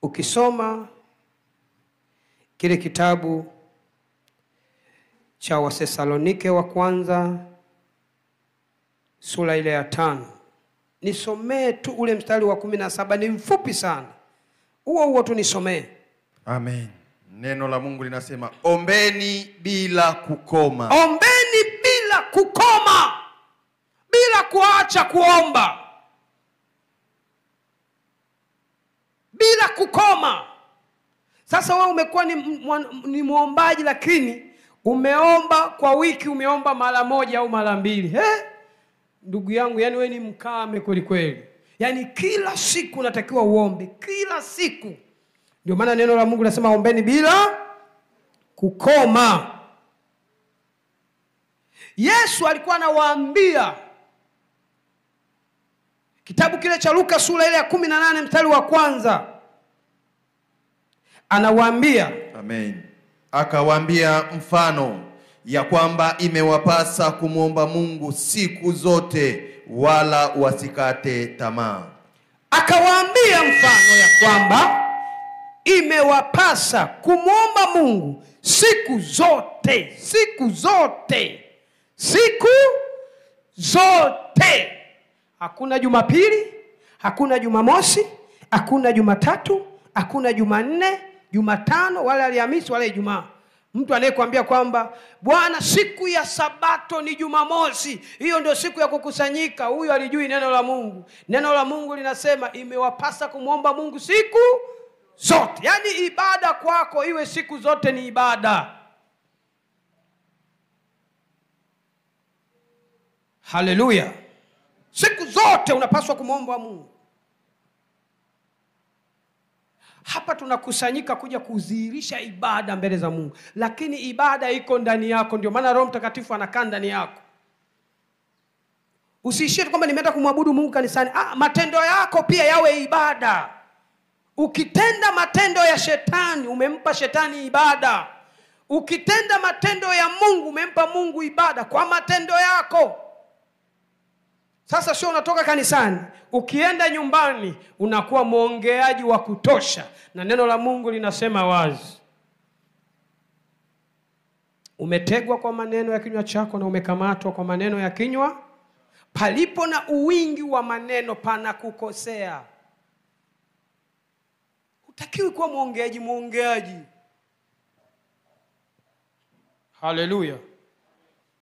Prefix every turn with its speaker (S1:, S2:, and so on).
S1: Ukisoma kile kitabu cha Wathesalonike wa kwanza sura ile ya 5. Nisomee tu ule mstari wa 17, ni mfupi sana. Huo tu nisomee.
S2: Amen. Neno la Mungu linasema, ombeni bila kukoma.
S1: Ombeni bila kukoma. Bila kuacha kuomba. Bila kukoma. Sasa wewe umekuwa ni muombaji, lakini umeomba kwa wiki, umeomba mara moja au mara mbili. Ndugu yangu, yani wewe ni mkame kweli kweli. Yani kila siku unatakiwa uombe, kila siku. Ndio maana neno la Mungu linasema ombeni bila kukoma. Yesu alikuwa anawaambia, kitabu kile cha Luka sura ile ya 18 mstari wa 1, anawaambia,
S2: amen, akawaambia mfano ya kwamba imewapasa kumwomba Mungu siku zote, wala wasikate tamaa.
S1: Akawaambia mfano ya kwamba imewapasa kumwomba Mungu siku zote, siku zote, siku zote. Hakuna Jumapili, hakuna Jumamosi, hakuna Jumatatu, hakuna Jumanne, Jumatano, wala Alhamisi, wala Ijumaa. Mtu anayekwambia kwamba Bwana siku ya Sabato ni Jumamosi, hiyo ndio siku ya kukusanyika, huyo alijui neno la Mungu. Neno la Mungu linasema imewapasa kumwomba Mungu siku zote. Yani ibada kwako iwe siku zote ni ibada. Haleluya. Siku zote unapaswa kumwomba Mungu. Hapa tunakusanyika kuja kudhihirisha ibada mbele za Mungu, lakini ibada iko ndani yako. Ndio maana Roho Mtakatifu anakaa ndani yako. Usiishie kwamba nimeenda kumwabudu Mungu kanisani. Matendo yako pia yawe ibada. Ukitenda matendo ya shetani, umempa shetani ibada. Ukitenda matendo ya Mungu, umempa Mungu ibada kwa matendo yako. Sasa sio unatoka kanisani, ukienda nyumbani unakuwa mwongeaji wa kutosha, na neno la Mungu linasema wazi, umetegwa kwa maneno ya kinywa chako na umekamatwa kwa maneno ya kinywa. Palipo na uwingi wa maneno pana kukosea. Hutakiwi kuwa mwongeaji. Haleluya.